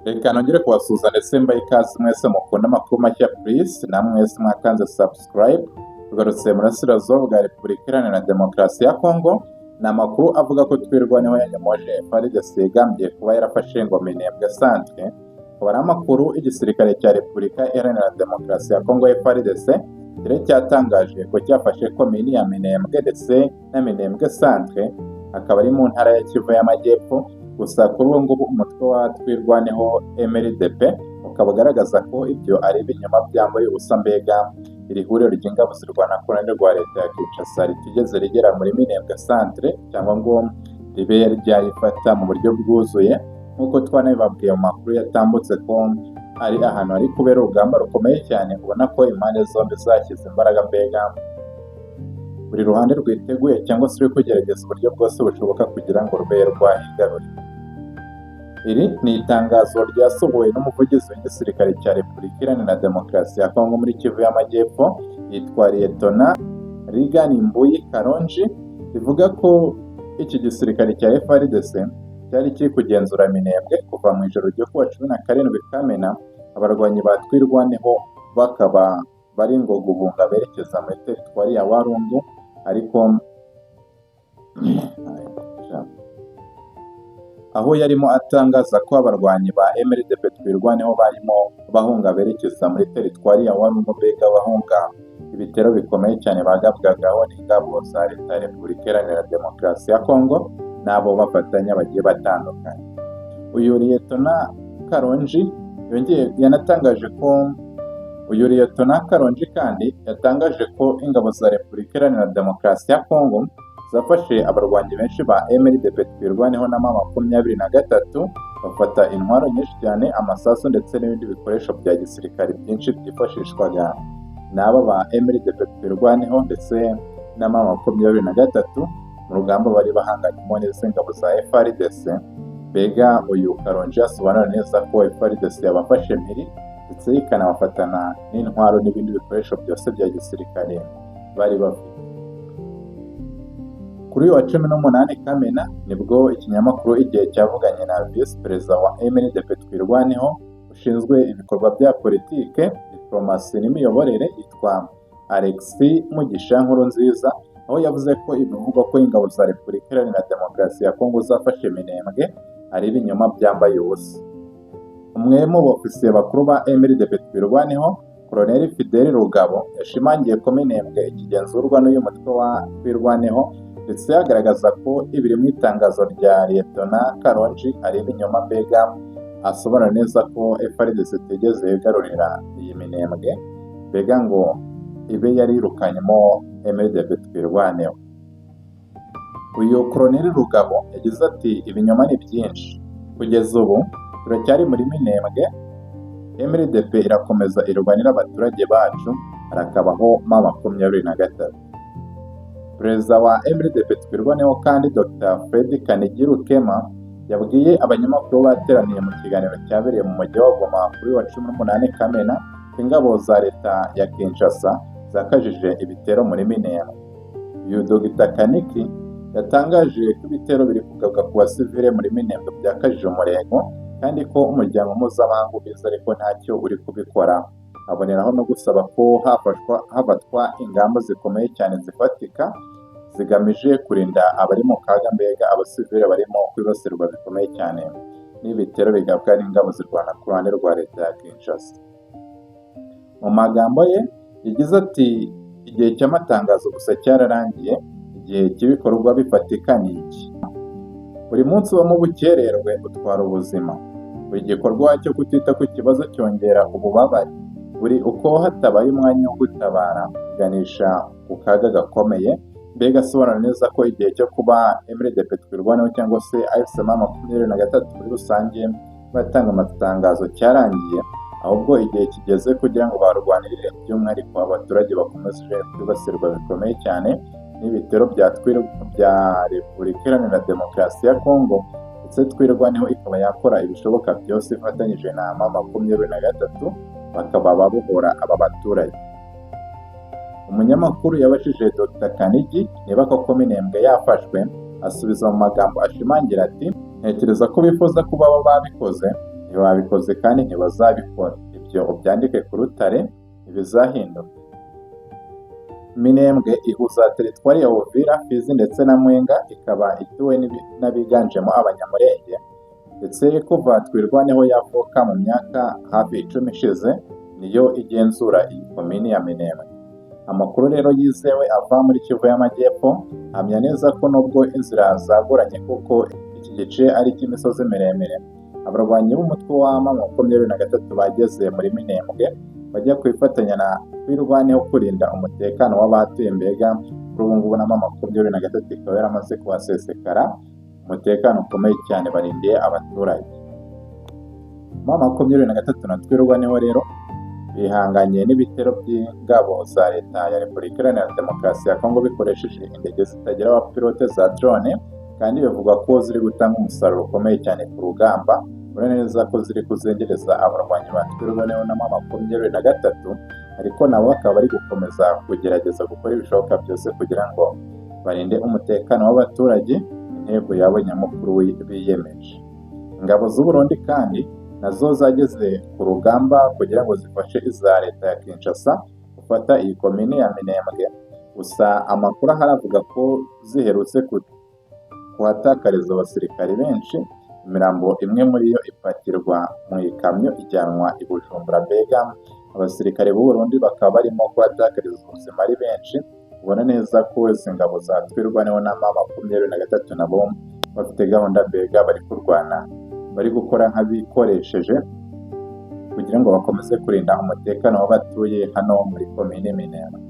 Reka nongere kubasuhuza ndetse mbahe ikaze mwese mukunda amakuru mashya please, namwe mwese mwakanze subscribe. Tugarutse mu burasirazuba bwa Repubulika Iharanira Demokarasi ya Kongo. Ni amakuru avuga ko twirwaneho yanyomoje FARDC yagambye kuba yarafashe ngo Minembwe Centre. Akaba ari amakuru igisirikare cya Repubulika Iharanira Demokarasi ya Kongo FARDC cyari cyatangaje ko cyafashe komini ya Minembwe ndetse na Minembwe Centre, akaba ari mu ntara ya Kivu y'Amajyepfo. Gusa kuri ubu ngubu umutwe wa twirwaneho MLDP ukaba ugaragaza ko ibyo ari ibinyoma byambaye ubusa, mbega iri huriro ry'ingabo zirwana ku ruhande rwa leta ya Kinshasa ritigeze rigera muri Minembwe Centre cyangwa ngo ribe ryarifata mu buryo bwuzuye, nk'uko twanabibabwiye mu makuru yatambutse ko ari ahantu hari kubera urugamba rukomeye cyane. Ubona ko impande zombi zashyize imbaraga, mbega buri ruhande rwiteguye cyangwa se ruri kugerageza uburyo bwose bushoboka kugira ngo rube rwahigarurira. Iri ni itangazo ryasohowe n'umuvugizi w'igisirikare cya Repubulika Iharanira Demokarasi ya Kongo muri Kivu y'Amajyepfo, yitwa Liyetona Rigani Mbuyi Karonji, rivuga ko iki gisirikare cya FARDC cyari kiri kugenzura Minembwe kuva mu ijoro ryo kuwa 17 Kamena. Abarwanyi ba twirwaneho bakaba bari ngo guhunga berekeza muri teritwari ya Walungu, ariko aho yarimo atangaza ko abarwanyi ba MLDP twirwaneho barimo bahunga berekeza muri teritwari ya Walungu, mbega bahunga ibitero bikomeye cyane bagabwagaho n'ingabo za leta ya Repubulika Iharanira Demokarasi ya Kongo n'abo bafatanya bagiye batandukanye. Uyu Liyetona Karonji yanatangaje ko Liyetona Karonji kandi yatangaje ko ingabo za Repubulika Iharanira Demokarasi ya Kongo zafashe abarwanyi benshi ba MLDP twirwaneho na M23, bafata intwaro nyinshi cyane, amasasu ndetse n'ibindi bikoresho bya gisirikare byinshi byifashishwaga n'aba ba MLDP twirwaneho ndetse na M23 mu rugamba bari bahanganyemo n'izi ngabo za FARDC. Mbega uyu Karonji asobanura neza ko FARDC yabafashe mpiri ndetse ikanabafatana n'intwaro n'ibindi bikoresho byose bya gisirikare bari bafite. Kuri uyu wa 18 Kamena nibwo ikinyamakuru Igihe cyavuganye na Visi Perezida wa MLDP twirwaneho ushinzwe ibikorwa bya politike, diplomasi n'imiyoborere, yitwa Alexis Mugisha Nkurunziza, aho yavuze ko ibivugwa ko ingabo za Repubulika Iharanira Demokarasi ya Kongo zafashe Minembwe ari ibinyoma byambaye ubusa. Umwe mu bofisiye bakuru ba MLDP twirwaneho, Colonel Fidel Rugabo, yashimangiye ko Minembwe ikigenzurwa n'uyu mutwe wa twirwaneho ndetse agaragaza ko ibiri mu itangazo rya Liyetona Karonji ari ibinyoma, mbega asobanura neza ko FARDC itigeze igarurira iyi Minembwe, mbega ngo ibe yarirukanyemo MLDP twirwaneho. Uyu Colonel Rugabo yagize ati ibinyoma ni byinshi, kugeza ubu turacyari muri Minembwe, MLDP irakomeza irwanira abaturage bacu, harakabaho M23. Perezida wa MLDP twirwaneho kandi Dr. Fred Kanigirukema yabwiye abanyamakuru bateraniye mu kiganiro cyabereye mu mujyi wa Goma kuri wa 18 Kamena ko ingabo za leta ya Kinshasa zakajije ibitero muri Minembwe. Uyu Dr. Kaniki yatangaje ko ibitero biri kugabwa ku basivile muri Minembwe byakajije umurego, kandi ko umuryango mpuzamahanga ubizi ariko ntacyo uri kubikora. Aboneraho no gusaba ko hafatwa ingamba zikomeye cyane zifatika zigamije kurinda abari mu kaga, mbega abasivile barimo kwibasirwa bikomeye cyane n'ibitero bigabwa n'ingabo zirwana ku ruhande rwa leta ya Kinshasa. Mu magambo ye yagize ati igihe cy'amatangazo gusa cyararangiye, igihe cy'ibikorwa bifatika ni iki. Buri munsi wo mu bukererwe utwara ubuzima, buri gikorwa cyo kutita ku kibazo cyongera ububabare, buri uko hatabaye umwanya wo gutabara uganisha ku kaga gakomeye. Mbega asobanura neza ko igihe cyo kuba MLDP twirwaneho cyangwa se M23 muri rusange batanga amatangazo cyarangiye, ahubwo igihe kigeze kugira ngo barwanirire by'umwihariko abaturage bakomeje kwibasirwa bikomeye cyane n'ibitero bya Repubulika Iharanira Demokarasi ya Kongo, ndetse twirwaneho ikaba yakora ibishoboka byose ifatanyije na M23 bakaba babohora aba baturage. Umunyamakuru yabajije Dr. Kanigi niba koko Minembwe yafashwe, asubiza mu magambo ashimangira ati ntekereza ko bifuza kuba bo babikoze, ntibabikoze kandi ntibazabikora. Ibyo ubyandike ku rutare ntibizahinduka. Minembwe ihuza teritwari ya Uvira, Fizi ndetse na Mwenga, ikaba ituwe n'abiganjemo Abanyamulenge, ndetse kuva Twirwaneho yavuka mu myaka hafi 10 ishize niyo igenzura iyi komini ya Minembwe. Amakuru rero yizewe ava muri Kivu y'Amajyepfo ahamya neza ko nubwo inzira zagoranye kuko iki gice ari icy'imisozi miremire, abarwanyi b'umutwe wa M23 bageze muri Minembwe bajya kwifatanya na Twirwaneho kurinda umutekano w'abahatuye. Mbega kuri ubu ngubu na M23 ikaba yaramaze kuhasesekara, umutekano ukomeye cyane barindiye abaturage. M23 na Twirwaneho rero bihanganye n'ibitero by'ingabo za leta ya Repubulika Iharanira Demokarasi ya Kongo bikoresheje indege zitagira abapilote za drone, kandi bivugwa ko ziri gutanga umusaruro ukomeye cyane ku rugamba. Urabona neza ko ziri kuzengereza abarwanyi ba Twirwaneho na M23, ariko nabo bakaba bari gukomeza kugerageza gukora ibishoboka byose kugira ngo barinde umutekano w'abaturage, intego yabo nyamukuru biyemeje. Ingabo z'u Burundi kandi nazo zageze ku rugamba kugira ngo zifashe iza leta ya Kinshasa gufata iyi komine ya Minembwe. Gusa amakuru haravuga ko ziherutse kuhatakariza abasirikari benshi, imirambo imwe muri yo ipakirwa mu ikamyo ijyanwa i Bujumbura. Mbega abasirikare b'u Burundi bakaba barimo kuhatakariza ubuzima ari benshi. Ubona neza ko izi ngabo za Twirwaneho na M23 nabo bafite gahunda, mbega bari kurwana, bari gukora nk'abikoresheje kugira ngo bakomeze kurinda umutekano w'abatuye hano muri komine Minembwe.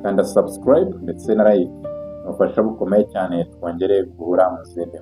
Kanda subscribe ndetse na like, ubufasha bukomeye cyane. Twongere guhura mu zindi